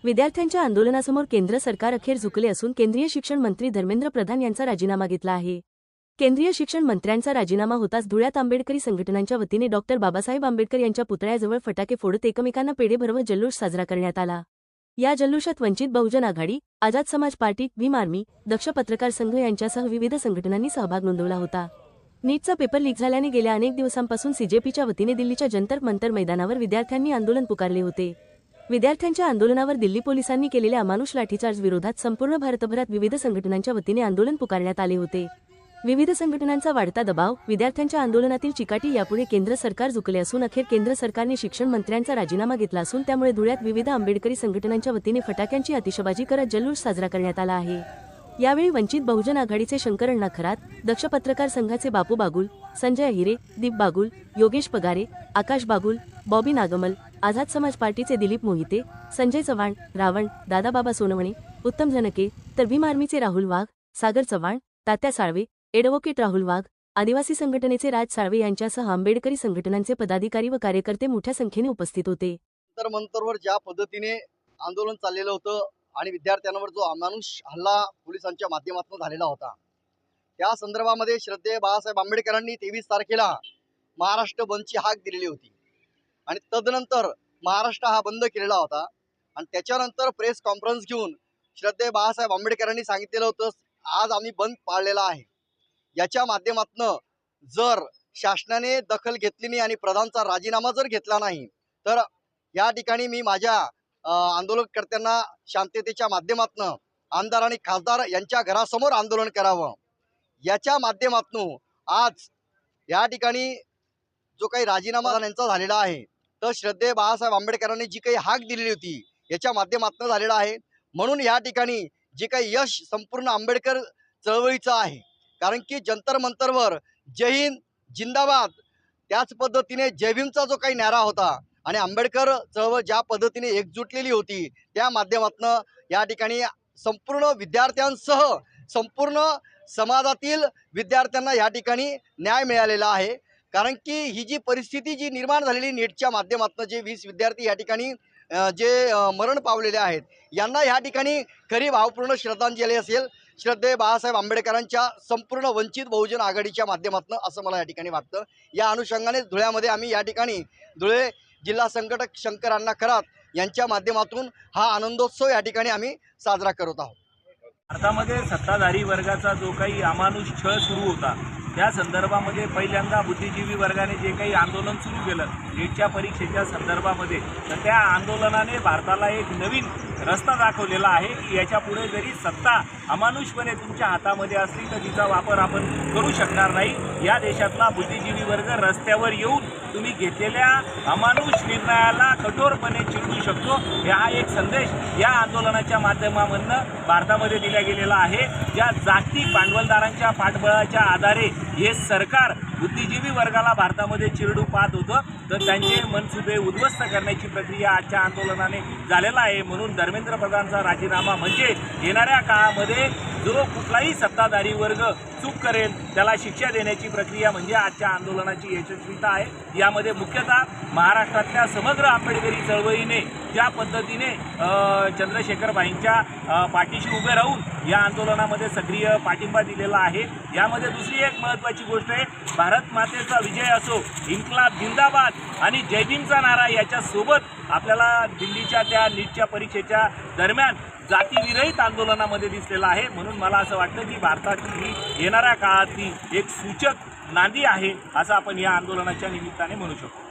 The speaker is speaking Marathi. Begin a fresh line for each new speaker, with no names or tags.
विद्यार्थ्यांच्या आंदोलनासमोर केंद्र सरकार अखेर झुकले असून केंद्रीय शिक्षण मंत्री धर्मेंद्र प्रधान यांचा राजीनामा घेतला आहे। केंद्रीय शिक्षण मंत्र्यांचा राजीनामा होताच धुळ्यात आंबेडकरी संघटनांच्या वतीने डॉ. बाबासाहेब आंबेडकर यांच्या पुतळ्याजवळ फटाके फोडत एकमेकांना पेढे भरवत जल्लोष साजरा करण्यात आला। या जल्लोषात वंचित बहुजन आघाडी, आझाद समाज पार्टी, भीम आर्मी, दक्ष पत्रकार संघ यांच्यासह विविध संघटनांनी सहभाग नोंदवला होता। नीटचा पेपर लीक झाल्याने गेल्या अनेक दिवसांपासून सीजेपीच्या वतीने दिल्लीच्या जंतर मंतर मैदानावर विद्यार्थ्यांनी आंदोलन पुकारले होते। विद्यार्थ्यांच्या आंदोलनावर दिल्ली पोलिसांनी केलेल्या अमानुष लाठीचार्ज विरोधात संपूर्ण भारतभरात विविध संघटनांच्या वतीने आंदोलन पुकारण्यात आले होते। विविध संघटनांचा वाढता दबाव, विद्यार्थ्यांच्या आंदोलनातील चिकाटी यापुढे केंद्र सरकार झुकले असून अखेर केंद्र सरकारने शिक्षण मंत्र्यांचा राजीनामा घेतला असून त्यामुळे धुळ्यात विविध आंबेडकरी संघटनांच्या वतीने फटाक्यांची आतिषबाजी करत जल्लोष साजरा करण्यात आला आहे। यावेळी वंचित बहुजन आघाडीचे शंकरअण्णा खरात, दक्ष पत्रकार संघाचे बापू बागुल, संजय अहिरे, दीप बागुल, योगेश पगारे, आकाश बागुल, बॉबी नागमल, आझाद समाज पार्टीचे दिलीप मोहिते, संजय चव्हाण, रावण, दादाबाबा सोनवणे, उत्तम जनके, तर भीम आर्मीचे राहुल वाघ, सागर चव्हाण, तात्या साळवे, एडव्होकेट राहुल वाघ, आदिवासी संघटनेचे राज साळवे यांच्यासह आंबेडकरी संघटनांचे पदाधिकारी व कार्यकर्ते मोठ्या संख्येने उपस्थित होते।
मंतरवर ज्या पद्धतीने आंदोलन चाललेलं होतं आणि विद्यार्थ्यांवर जो अमानुष हल्ला पोलिसांच्या माध्यमातून झालेला होता, त्या संदर्भामध्ये श्रद्धेय बाळासाहेब आंबेडकरांनी 23 तारखेला महाराष्ट्र बंदची हाक दिलेली होती आणि तदनंतर महाराष्ट्र हा बंद केलेला होता आणि त्याच्यानंतर प्रेस कॉन्फरन्स घेऊन श्रद्धेय बाळासाहेब आंबेडकरांनी सांगितलेलं होतं, आज आम्ही बंद पाळलेला आहे। याच्या माध्यमातून जर शासनाने दखल घेतली नाही आणि प्रधानचा राजीनामा जर घेतला नाही तर या ठिकाणी मी माझ्या आंदोलनकर्त्यांना शांततेच्या माध्यमातून आमदार आणि खासदार यांच्या घरासमोर आंदोलन करावं। याच्या माध्यमातून आज या ठिकाणी जो काही राजीनामा यांचा झालेला आहे तर श्रद्धेय बाळासाहेब आंबेडकरांनी जी काही हाक दिलेली होती याच्या माध्यमातून झालेला आहे। म्हणून या ठिकाणी जे काही यश संपूर्ण आंबेडकर चळवळीचं आहे, कारण की जंतर मंतरवर जय हिंद जिंदाबाद त्याच पद्धतीने जय भीमचा जो काही नारा होता आणि आंबेडकर चळवळ ज्या पद्धतीने एकजुटलेली होती त्या माध्यमातून या ठिकाणी संपूर्ण विद्यार्थ्यांसह संपूर्ण समाजातील विद्यार्थ्यांना या ठिकाणी न्याय मिळालेला आहे। कारण की ही जी परिस्थिती जी निर्माण झालेली नीटच्या माध्यमातून जे 20 विद्यार्थी या ठिकाणी जे मरण पावलेले आहेत यांना या ठिकाणी खरी भावपूर्ण श्रद्धांजली असेल श्रद्धेय बाळासाहेब आंबेडकरांच्या संपूर्ण वंचित बहुजन आघाडीच्या माध्यमातून, असं मला या ठिकाणी वाटतं। या अनुषंगाने धुळ्यामध्ये आम्ही या ठिकाणी धुळे जिल्हा संघटक शंकरअण्णा खरात यांच्या माध्यमातून हा आनंदोत्सव या ठिकाणी आम्ही साजरा करत आहोत।
भारतामध्ये सत्ताधारी वर्गाचा जो काही अमानुष छळ सुरू होता त्या संदर्भामध्ये पहिल्यांदा बुद्धिजीवी वर्गाने जे काही आंदोलन सुरू केलं नीटच्या परीक्षेच्या संदर्भामध्ये, तर त्या आंदोलनाने भारताला एक नवीन रस्ता दाखवलेला आहे की याच्यापुढे जरी सत्ता अमानुषपणे तुमच्या हातामध्ये असली तर तिचा वापर आपण करू शकणार नाही। या देशातला बुद्धिजीवी वर्ग रस्त्यावर येऊन तुम्ही घेतलेल्या अमानुष निर्णयाला कठोरपणे चिरडू शकतो। हा एक संदेश या आंदोलनाच्या माध्यमामधून भारतामध्ये दिला गेलेला आहे। ज्या जागतिक भांडवलदारांच्या पाठबळाच्या आधारे हे सरकार बुद्धिजीवी वर्गाला भारतामध्ये चिरडू पाहत होतं, तर त्यांचे मनसुबे उद्ध्वस्त करण्याची प्रक्रिया आजच्या आंदोलनाने झालेला आहे। म्हणून धर्मेंद्र प्रधानचा राजीनामा म्हणजे येणाऱ्या काळामध्ये जो कुठलाही सत्ताधारी वर्ग चूक करेल त्याला शिक्षा देण्याची प्रक्रिया म्हणजे आजच्या आंदोलनाची यशस्वीता आहे। यामध्ये मुख्यतः महाराष्ट्रातल्या समग्र आंबेडकरी चळवळीने ज्या पद्धतीने चंद्रशेखरबाईंच्या पाठीशी उभे राहून या आंदोलनामध्ये सक्रिय पाठिंबा दिलेला आहे। यामध्ये दुसरी एक महत्त्वाची गोष्ट आहे, भारत मातेचा विजय असो, इन्क्लाब जिंदाबाद आणि जय भीमचा नारा याच्यासोबत आपल्याला दिल्लीच्या त्या नीटच्या परीक्षेच्या दरम्यान जातीविरहित आंदोलनामध्ये दिसलेला आहे। म्हणून मला असं वाटतं की भारताची ही येणाऱ्या काळातली एक सूचक नांदी आहे असं आपण या आंदोलनाच्या निमित्ताने म्हणू शकतो।